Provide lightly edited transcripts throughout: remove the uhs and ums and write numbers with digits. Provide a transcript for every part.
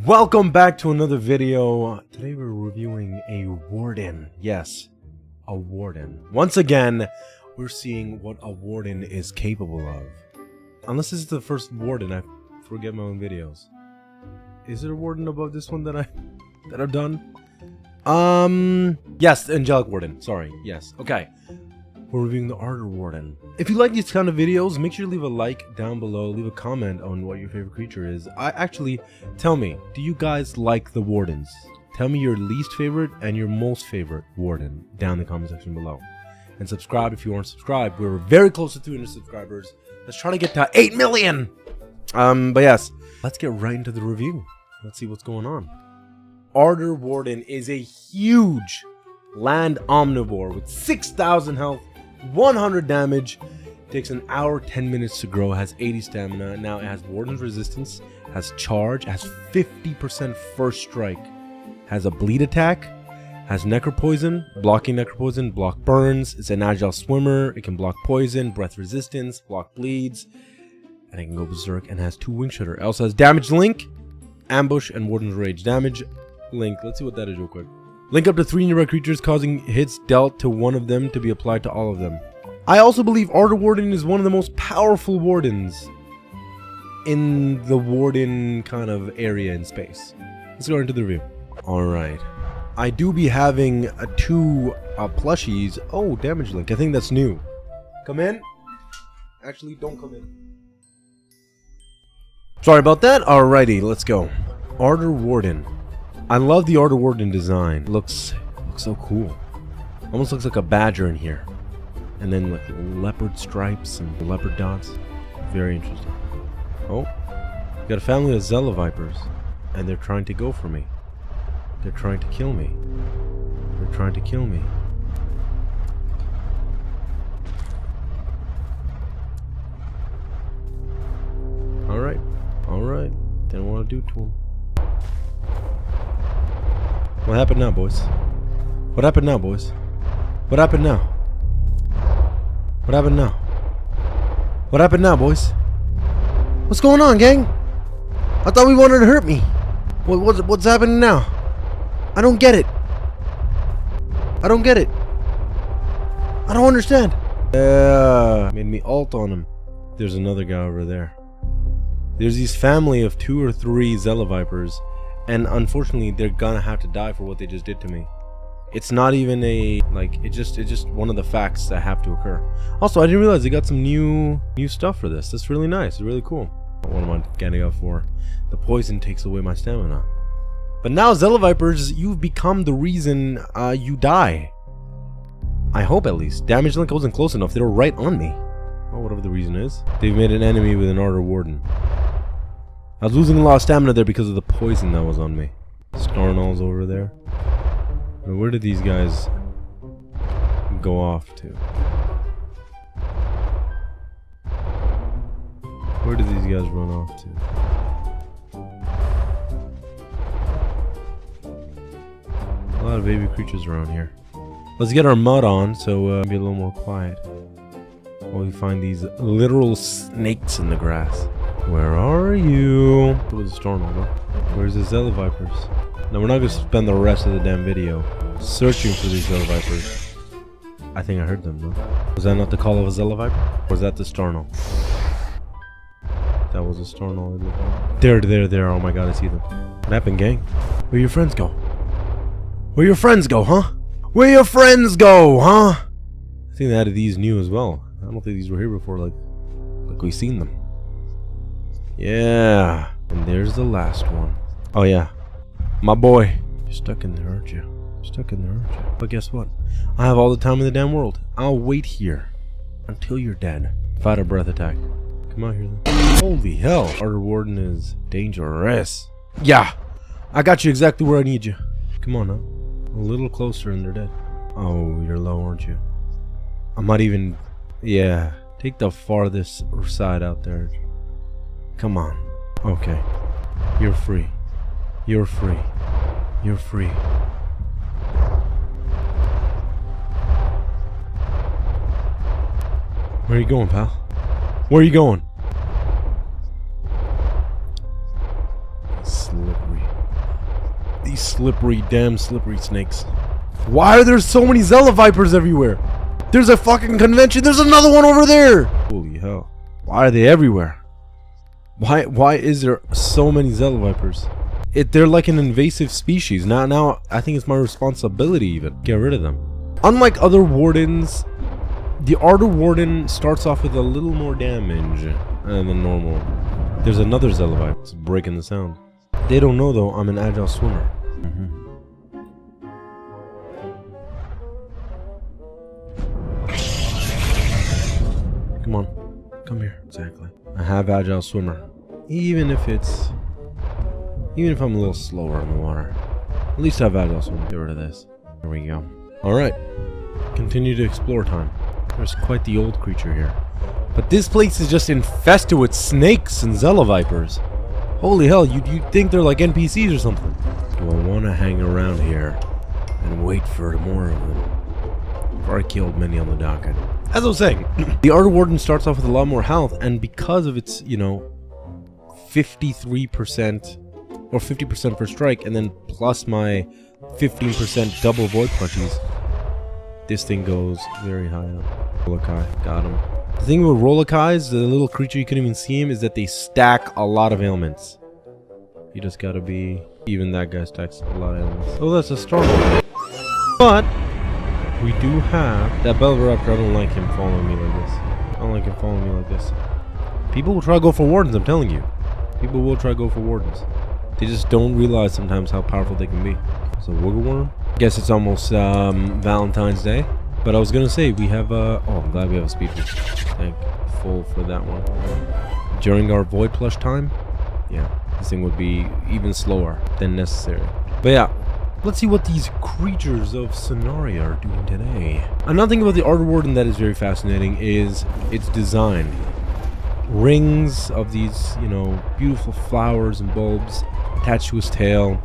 Welcome back to another video. Today we're reviewing a warden. Yes, a warden. Once again, we're seeing what a warden is capable of. Unless this is the first warden, I forget my own videos. Is there a warden above this one that I've done? Yes, Angelic Warden. Sorry. Yes. Okay. We're reviewing the Ardor Warden. If you like these kind of videos, make sure to leave a like down below. Leave a comment on what your favorite creature is. Tell me, do you guys like the wardens? Tell me your least favorite and your most favorite warden down in the comment section below. And subscribe if you aren't subscribed. We're very close to 200 subscribers. Let's try to get to 8 million! But yes, let's get right into the review. Let's see what's going on. Ardor Warden is a huge land omnivore with 6,000 health, 100 damage, takes an hour 10 minutes to grow, has 80 stamina. Now it has Warden's Resistance, has Charge, has 50% first strike, has a bleed attack, has Necropoison, blocking Necropoison, block burns. It's an agile swimmer, it can block poison, breath resistance, block bleeds, and it can go berserk, and has 2 wing shooter. It also has damage link, ambush, and Warden's Rage. Damage link, let's see what that is real quick. Link up to 3 nearby creatures, causing hits dealt to one of them to be applied to all of them. I also believe Ardor Warden is one of the most powerful wardens in the warden kind of area in space. Let's go into the review. Alright. I do be having 2 plushies. Oh, damage link. I think that's new. Come in. Actually, don't come in. Sorry about that. Alrighty, let's go. Ardor Warden. I love the Ardor Warden design. Looks so cool. Almost looks like a badger in here. And then like leopard stripes and leopard dots. Very interesting. Oh, got a family of Zella Vipers. And they're trying to go for me. They're trying to kill me. They're trying to kill me. Alright. Alright. Didn't want to do to him. What happened now, boys? What happened now, boys? What happened now? What happened now? What happened now, boys? What's going on, gang? I thought we wanted to hurt me. What's happening now? I don't get it. I don't get it. I don't understand. Made me ult on him. There's another guy over there. There's these family of 2 or 3 Zella Vipers. And unfortunately, they're gonna have to die for what they just did to me. It's not even a, like, it's just one of the facts that have to occur. Also, I didn't realize they got some new stuff for this. That's really nice. It's really cool. What am I getting up for? The poison takes away my stamina. But now, Zella Vipers, you've become the reason you die. I hope, at least. Damage link wasn't close enough. They were right on me. Oh, whatever the reason is. They've made an enemy with an Ardor Warden. I was losing a lot of stamina there because of the poison that was on me. Starnall's over there. Now, where did these guys go off to? Where did these guys run off to? A lot of baby creatures around here. Let's get our mud on so be a little more quiet. While we find these literal snakes in the grass. Where are you? Where's the storm over? Where's the Zella Vipers? Now we're not gonna spend the rest of the damn video searching for these Zella Vipers. I think I heard them, no? Was that not the call of a Zella Viper? Or was that the Starnall? That was a Starnall. There. Oh my god, I see them. What happened, gang? Where your friends go? Where your friends go, huh? Where your friends go, huh? I think they added these new as well. I don't think these were here before, like we've seen them. Yeah, and there's the last one. Oh yeah, my boy. You're stuck in there, aren't you? You're stuck in there, aren't you? But guess what? I have all the time in the damn world. I'll wait here until you're dead. Fight a breath attack. Come out here then. Holy hell, Ardor Warden is dangerous. Yeah, I got you exactly where I need you. Come on now. A little closer and they're dead. Oh, you're low, aren't you? I might even... Yeah, take the farthest side out there. Come on. Okay. You're free. You're free. You're free. Where are you going, pal? Where are you going? Slippery. These slippery, damn slippery snakes. Why are there so many Zella Vipers everywhere? There's a fucking convention. There's another one over there. Holy hell. Why are they everywhere? Why is there so many Zella Vipers? They're like an invasive species. Now I think it's my responsibility even. Get rid of them. Unlike other wardens, the Ardor Warden starts off with a little more damage than normal. There's another Zella Viper. It's breaking the sound. They don't know though I'm an agile swimmer. Come on. Come here. Exactly. I have agile swimmer. Even if I'm a little slower in the water. At least I have agile swimmer. Get rid of this. There we go. Alright. Continue to explore time. There's quite the old creature here. But this place is just infested with snakes and Zella Vipers. Holy hell, you'd think they're like NPCs or something. Do I want to hang around here and wait for more of them? I've already killed many on the docket. As I was saying, the Ardor Warden starts off with a lot more health, and because of its, 53% or 50% per strike, and then plus my 15% double void punches, this thing goes very high up. Rolokai, got him. The thing with Rolokais, the little creature you couldn't even see him, is that they stack a lot of ailments. You just gotta be... Even that guy stacks a lot of ailments. Oh, that's a strong one. But we do have... That Belvaraptor, I don't like him following me like this. I don't like him following me like this. People will try to go for wardens, I'm telling you. People will try to go for wardens. They just don't realize sometimes how powerful they can be. So, Wiggle Worm. Guess it's almost Valentine's Day. But I was gonna say, we have oh, I'm glad we have a speed boost. Thankful for that one. During our void plush time, yeah, this thing would be even slower than necessary. But yeah, let's see what these creatures of Sonaria are doing today. Another thing about the Ardor Warden that is very fascinating is its design. Rings of these, beautiful flowers and bulbs attached to his tail.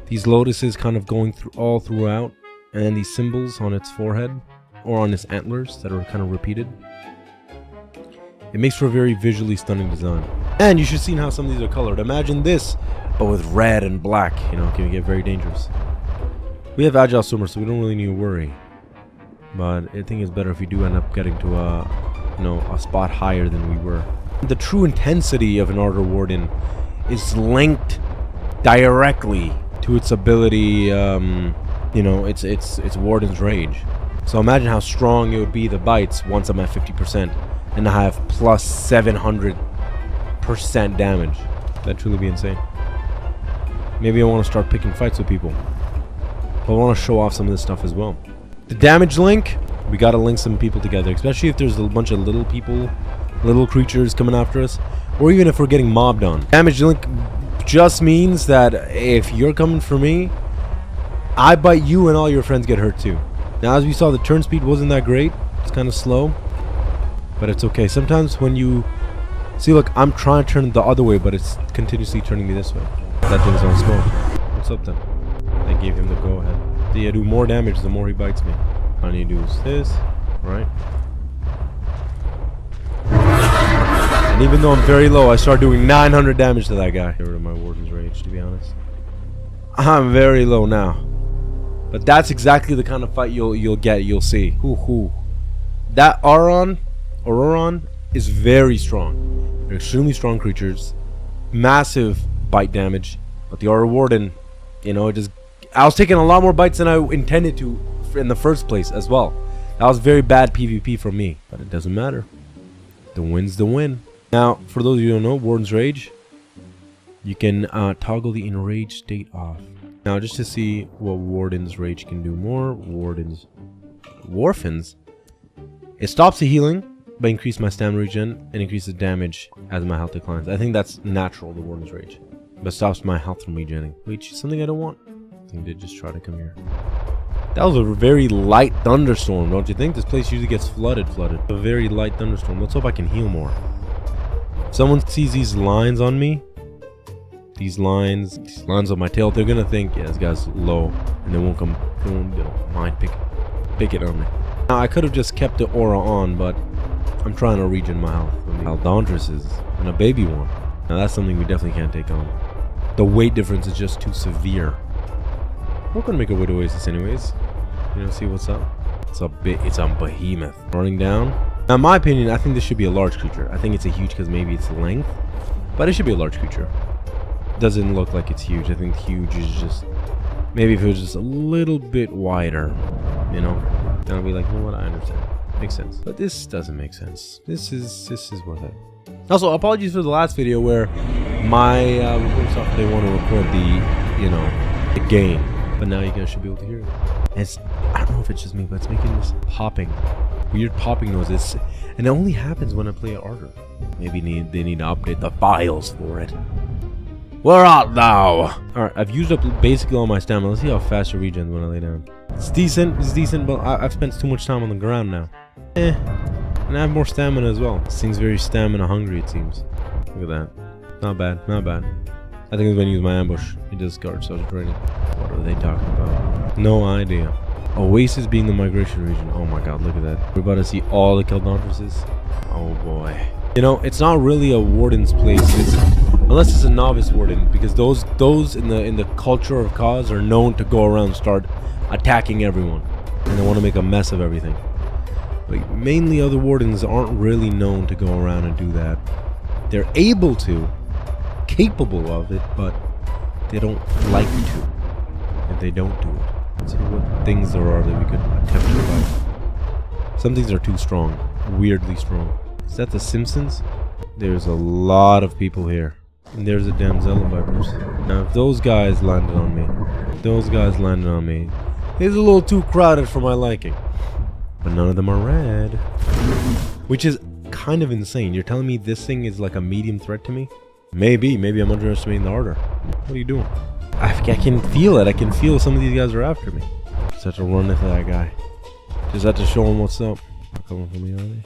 These lotuses kind of going through all throughout. And then these symbols on its forehead, or on its antlers that are kind of repeated. It makes for a very visually stunning design. And you should see how some of these are colored. Imagine this, but with red and black. It can get very dangerous. We have agile swimmer, so we don't really need to worry. But I think it's better if we do end up getting to a spot higher than we were. The true intensity of an Ardor Warden is linked directly to its ability. It's Warden's Rage. So imagine how strong it would be the bites once I'm at 50%, and I have plus 700% damage. That'd truly be insane. Maybe I want to start picking fights with people. But I want to show off some of this stuff as well. The damage link, we gotta link some people together, especially if there's a bunch of little people, little creatures coming after us, or even if we're getting mobbed on. Damage link just means that if you're coming for me, I bite you and all your friends get hurt too. Now, as we saw, the turn speed wasn't that great. It's kind of slow, but it's okay. Sometimes when you see, look, I'm trying to turn the other way, but it's continuously turning me this way. That thing's on smoke. What's up then? I gave him the go ahead. I do more damage the more he bites me. All I need to do is this, right? And even though I'm very low, I start doing 900 damage to that guy. Get rid of my Warden's Rage, to be honest. I'm very low now. But that's exactly the kind of fight you'll get. You'll see. That Auroron is very strong. They're extremely strong creatures. Massive bite damage. But the Ardor Warden, I was taking a lot more bites than I intended to in the first place as well. That was very bad PvP for me. But it doesn't matter. The win's the win. Now, for those of you who don't know, Warden's Rage, you can toggle the enraged state off. Now, just to see what Warden's Rage can do more, Warfins, it stops the healing, but increases my stamina regen and increases damage as my health declines. I think that's natural, the Warden's Rage, but stops my health from regenerating, which is something I don't want. I think they just try to come here. That was a very light thunderstorm, don't you think? This place usually gets flooded. A very light thunderstorm. Let's hope I can heal more. If someone sees these lines on me, these lines on my tail, they're gonna think, yeah, this guy's low, and they won't mind pick it on me. Now, I could have just kept the aura on, but I'm trying to regen my health. Aldantresses and a baby one. Now, that's something we definitely can't take on. The weight difference is just too severe. We're gonna make our way to Oasis anyways. You know, see what's up. It's a behemoth. Running down. Now, in my opinion, I think this should be a large creature. I think it's a huge because maybe it's length. But it should be a large creature. Doesn't look like it's huge. I think huge is just... Maybe if it was just a little bit wider, you know, then I'll be like, you know what, I understand. Makes sense. But this doesn't make sense. This is worth it. Also, apologies for the last video where my recording software didn't want to record the, you know, the game. But now you guys should be able to hear it. It's, I don't know if it's just me, but it's making this popping, weird popping noises. And it only happens when I play Ardor. Maybe they need to update the files for it. Where art thou? Alright, I've used up basically all my stamina. Let's see how fast it regens when I lay down. It's decent, but I've spent too much time on the ground now. And I have more stamina as well. This thing's very stamina hungry, it seems. Look at that. Not bad, not bad. I think I'm going to use my ambush. It does guard social training. What are they talking about? No idea. Oasis being the migration region. Oh my god, look at that. We're about to see all the Keldontrises. Oh boy. You know, it's not really a warden's place, unless it's a novice warden, because those in the culture of cause are known to go around and start attacking everyone, and they want to make a mess of everything. But mainly other wardens aren't really known to go around and do that. They're able to, capable of it, but they don't like to, and they don't do it. Let's see what things there are that we could attempt to fight. Some things are too strong, weirdly strong. Is that the Simpsons? There's a lot of people here. And there's a damn Vipers. Now, if those guys landed on me, it's a little too crowded for my liking. But none of them are red. Which is kind of insane. You're telling me this thing is like a medium threat to me? Maybe I'm underestimating the Ardor. What are you doing? I can feel it. I can feel some of these guys are after me. Just have to run into that guy. Just have to show him what's up. Not coming for me, are they?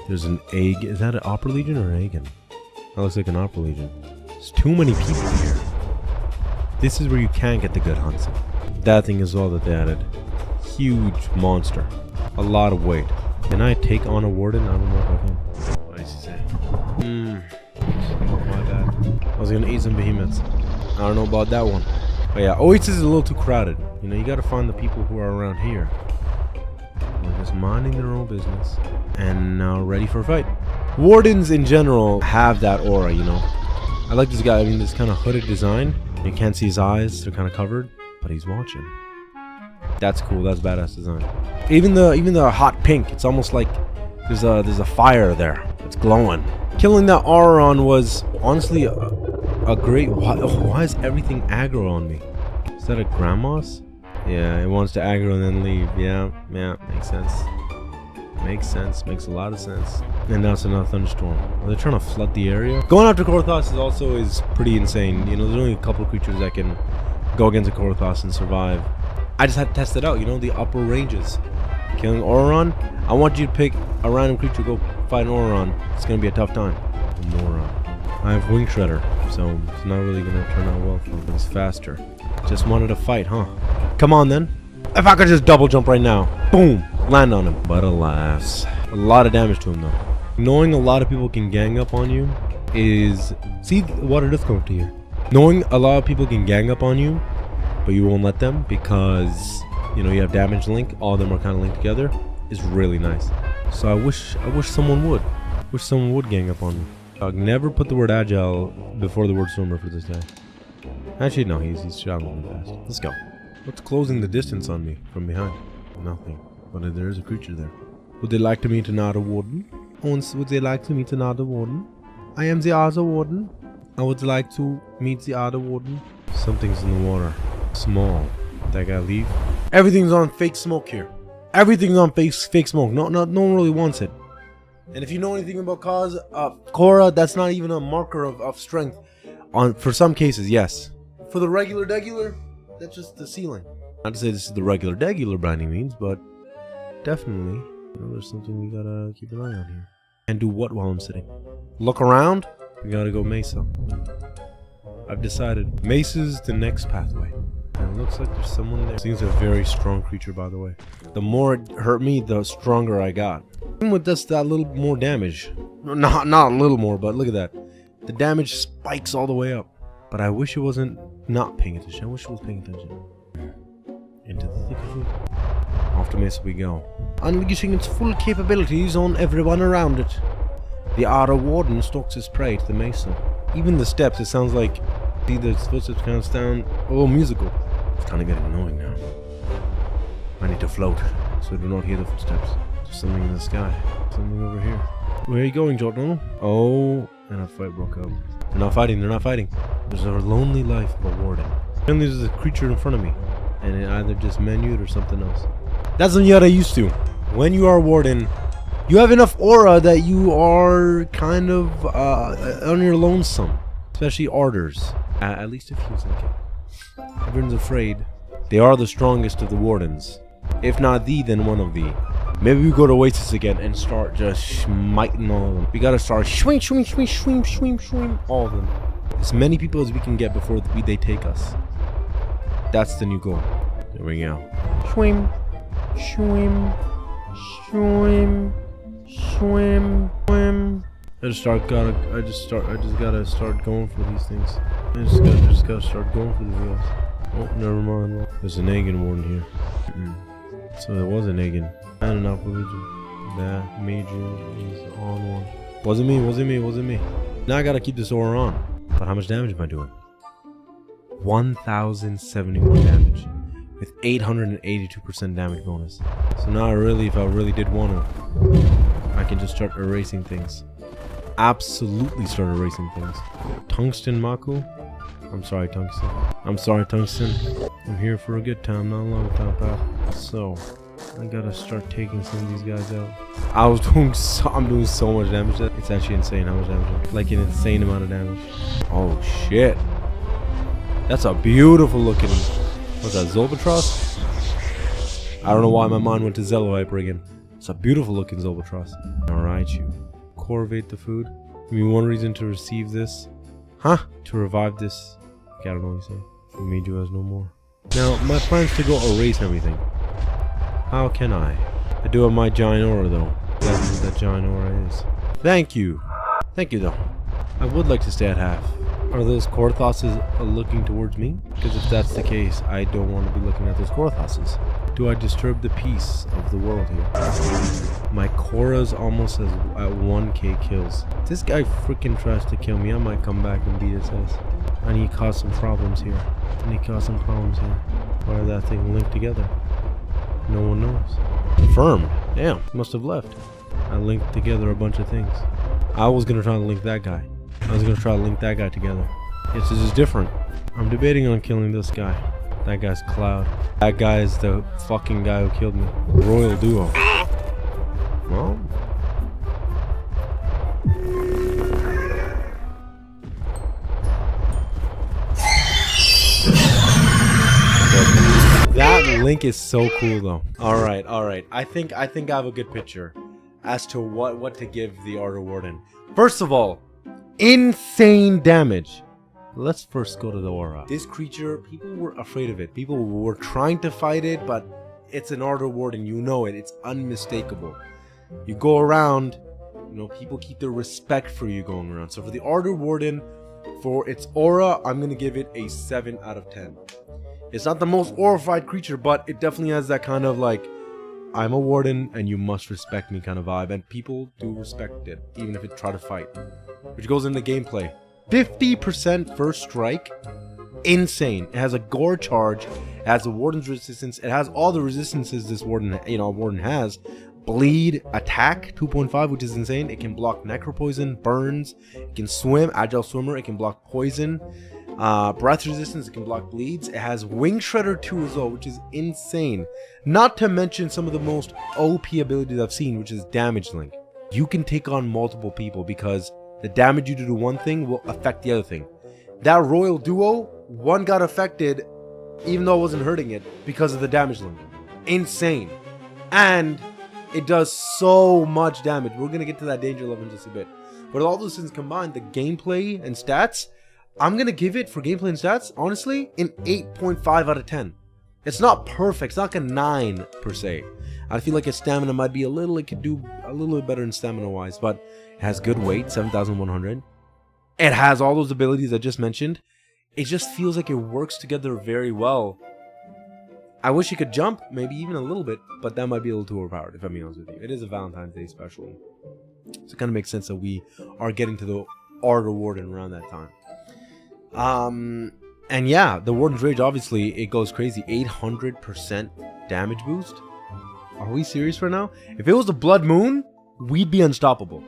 There's an egg. Is that an Opera Legion or an Aegon? That looks like an Opera Legion. There's too many people here. This is where you can't get the good hunts. That thing is all that they added. Huge monster. A lot of weight. Can I take on a warden? I don't know if I can. What does he say? My bad. I was gonna eat some behemoths. I don't know about that one. But yeah, Oasis is a little too crowded. You know, you gotta find the people who are around here. They're just minding their own business. And now ready for a fight. Wardens in general have that aura, you know. I like this guy. I mean, this kind of hooded design. You can't see his eyes; they're kind of covered, but he's watching. That's cool. That's badass design. Even the hot pink. It's almost like there's a fire there. It's glowing. Killing that Auron was honestly a great. Why is everything aggro on me? Is that a grandma's? Yeah, it wants to aggro and then leave. Yeah, makes sense. Makes sense. Makes a lot of sense. And now it's another thunderstorm. Are they trying to flood the area? Going after Korthos is pretty insane. You know, there's only a couple of creatures that can go against a Korthos and survive. I just had to test it out. You know, the upper ranges. Killing Auron. I want you to pick a random creature to go fight an Auron. It's gonna be a tough time. I have Wing Shredder, so it's not really gonna turn out well for me. It's faster. Just wanted to fight, huh? Come on then. If I could just double jump right now. Boom. Land on him. But alas. A lot of damage to him though. Knowing a lot of people can gang up on you is... See, the water does come up to here. Knowing a lot of people can gang up on you, but you won't let them because, you know, you have damage link. All of them are kind of linked together. Is really nice. So I wish someone would. Wish someone would gang up on me. I'll never put the word agile before the word swimmer for this guy. Actually, no, he's traveling fast. Let's go. What's closing the distance on me from behind? Nothing. But there is a creature there. Would they like to meet an Ardor Warden? Would they like to meet an Ardor Warden? I am the Ardor Warden. I would like to meet the Ardor Warden. Something's in the water. Small. That guy leave? Everything's on fake smoke here. Everything's on fake smoke. No one really wants it. And if you know anything about Korra, that's not even a marker of strength. For some cases, yes. For the regular, that's just the ceiling. Not to say this is the regular by any means, but definitely, you know, there's something we gotta keep an eye on here. And do what while I'm sitting? Look around? We gotta go Mesa. I've decided Mesa's the next pathway. And it looks like there's someone there. Seems a very strong creature, by the way. The more it hurt me, the stronger I got. Even with just that little more damage. Not a little more, but look at that. The damage spikes all the way up. But I wish it wasn't not paying attention. I wish it was paying attention. into the thick of it. Off to Mesa we go, unleashing its full capabilities on everyone around it. The Ardor Warden stalks his prey to the Mesa. Even the steps, it sounds like, see the footsteps kind of sound a little musical. It's kind of getting annoying now. I need to float, so I do not hear the footsteps. There's something in the sky. Something over here. Where are you going, Jordan? Oh, and a fight broke out. They're not fighting, they're not fighting. There's a lonely life of a warden. And there's a creature in front of me. And it either just menued or something else. That's something you gotta used to. When you are a warden, you have enough aura that you are kind of on your lonesome. Especially Ardors. At least it feels like it. Everyone's afraid. They are the strongest of the wardens. If not the, then one of the. Maybe we go to Oasis again and start just smiting all of them. We gotta start swing, swing, swing, swing, swing, swing, all of them. As many people as we can get before they take us. That's the new goal. There we go. Swim, swim, swim, swim, swim. I just gotta start going for these things. I just gotta start going for these guys. Oh, never mind. There's an Aegon warden here. So there was an Aegon. I don't know if that major is on one. Wasn't me. Now I gotta keep this aura on. But how much damage am I doing? 1,071 damage. With 882% damage bonus. So now if I really did want to, I can just start erasing things. Absolutely start erasing things. Tungsten Maku? I'm sorry, Tungsten. I'm here for a good time, not a long time, pal. So, I gotta start taking some of these guys out. I'm doing so much damage. It's actually insane how much damage. Like an insane amount of damage. Oh shit. That's a beautiful looking. What's that, Zolbatros? I don't know why my mind went to Zelloviper again. It's a beautiful looking Zolbatros. Alright, you. Corvate the food. Give me one reason to receive this. Huh? To revive this. Okay, I don't know what you say. Made you as no more. Now, my plan's to go erase everything. How can I? I do have my giant aura though. That's what that giant aura is. Thank you. Thank you though. I would like to stay at half. Are those Korthoses looking towards me? Because if that's the case, I don't want to be looking at those Korthoses. Do I disturb the peace of the world here? My Korra's almost at 1k kills. If this guy freaking tries to kill me, I might come back and beat his ass. I need to cause some problems here. Why are that thing linked together? No one knows. Confirmed. Damn, must have left. I linked together a bunch of things. I was gonna try to link that guy. Together. This is different. I'm debating on killing this guy. That guy's Cloud. That guy is the fucking guy who killed me. Royal duo. Well. That link is so cool though. Alright. I think I have a good picture as to what to give the Ardor Warden. First of all, insane damage. Let's first go to the aura. This creature, people were afraid of it. People were trying to fight it, but it's an Ardor Warden. You know it. It's unmistakable. You go around, you know, people keep their respect for you going around. So for the Ardor Warden, for its aura, I'm going to give it a 7 out of 10. It's not the most aurified creature, but it definitely has that kind of like, I'm a warden and you must respect me kind of vibe. And people do respect it, even if it try to fight. Which goes into gameplay. 50% first strike. Insane. It has a gore charge. It has a warden's resistance. It has all the resistances this warden has. Bleed, attack 2.5, which is insane. It can block necropoison, burns. It can swim, agile swimmer. It can block poison. Breath resistance, it can block bleeds. It has Wing Shredder 2 as well, which is insane. Not to mention some of the most OP abilities I've seen, which is Damage Link. You can take on multiple people because the damage you do to one thing will affect the other thing. That Royal Duo, one got affected even though it wasn't hurting it because of the Damage Link. Insane. And it does so much damage. We're going to get to that danger level in just a bit. But all those things combined, the gameplay and stats, I'm going to give it, for gameplay and stats, honestly, an 8.5 out of 10. It's not perfect. It's not like a 9, per se. I feel like its stamina might be it could do a little bit better in stamina-wise, but it has good weight, 7,100. It has all those abilities I just mentioned. It just feels like it works together very well. I wish he could jump, maybe even a little bit, but that might be a little too overpowered, if I'm being honest with you. It is a Valentine's Day special, so it kind of makes sense that we are getting to the Ardor Warden around that time. And yeah, the Warden's Rage, obviously, it goes crazy. 800% damage boost. Are we serious right now? If it was a Blood Moon, we'd be unstoppable.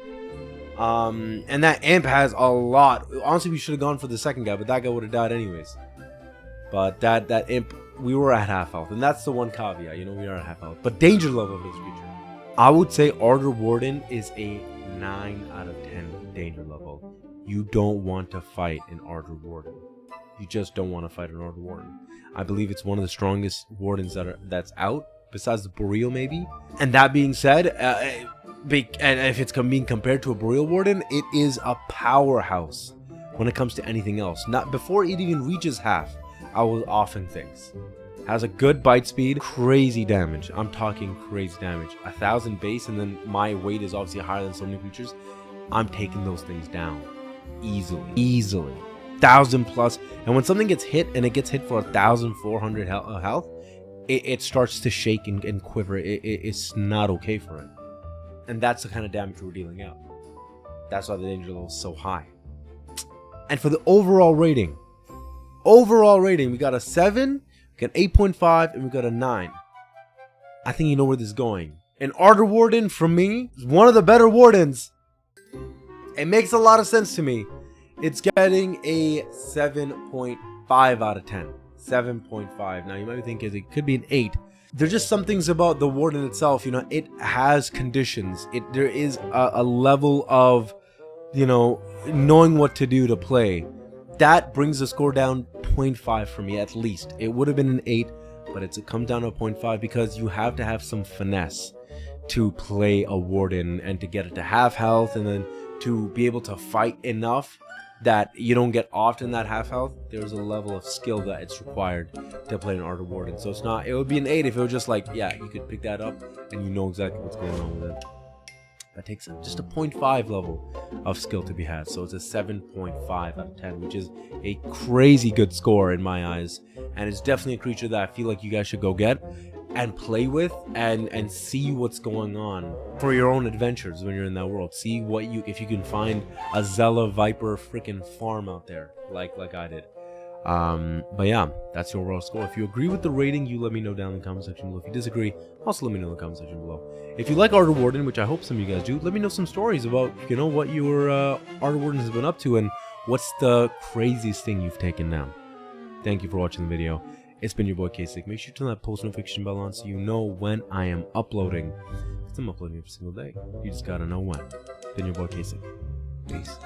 And that imp has a lot. Honestly, we should have gone for the second guy, but that guy would have died anyways. But that imp, we were at half health, and that's the one caveat. You know, we are at half health. But danger level of this creature, I would say Ardor Warden is a 9 out of 10 danger level. You don't want to fight an Ardor Warden. You just don't want to fight an Ardor Warden. I believe it's one of the strongest wardens that's out, besides the Boreal maybe. And that being said, and if it's being compared to a Boreal Warden, it is a powerhouse when it comes to anything else. Not before it even reaches half, I will often things. Has a good bite speed, crazy damage. I'm talking crazy damage. 1,000 base, and then my weight is obviously higher than so many creatures. I'm taking those things down easily. 1,000 plus, and when something gets hit and it gets hit for 1,400 health, it starts to shake and quiver. It's not okay for it, and that's the kind of damage we're dealing out. That's why the danger level is so high. And for the overall rating, we got a 7, we got 8.5, and we got a 9. I think you know where this is going. An Ardor Warden, from me, is one of the better wardens. It makes a lot of sense to me. It's getting a 7.5 out of 10. 7.5. Now, you might be thinking it could be an 8. There's just some things about the Warden itself. You know, it has conditions. There is a level of, you know, knowing what to do to play. That brings the score down 0.5 for me, at least. It would have been an 8, but it comes down to a 0.5 because you have to have some finesse to play a Warden and to get it to half health, and then to be able to fight enough that you don't get off in that half health. There's a level of skill that it's required to play an Ardor Warden. So it's not, it would be an 8 if it was just like, yeah, you could pick that up and you know exactly what's going on with it. That takes just a 0.5 level of skill to be had. So it's a 7.5 out of 10, which is a crazy good score in my eyes. And it's definitely a creature that I feel like you guys should go get and play with and see what's going on for your own adventures when you're in that world. See what if you can find a Zella Viper freaking farm out there like I did. But yeah, that's your overall score. If you agree with the rating, you let me know down in the comment section below. If you disagree, also let me know in the comment section below. If you like Ardor Warden, which I hope some of you guys do, let me know some stories about, you know, what your Ardor Warden has been up to and what's the craziest thing you've taken down. Thank you for watching the video. It's been your boy Kasich. Make sure to turn that post notification bell on so you know when I am uploading. Because I'm uploading every single day. You just gotta know when. Been your boy Kasich. Peace.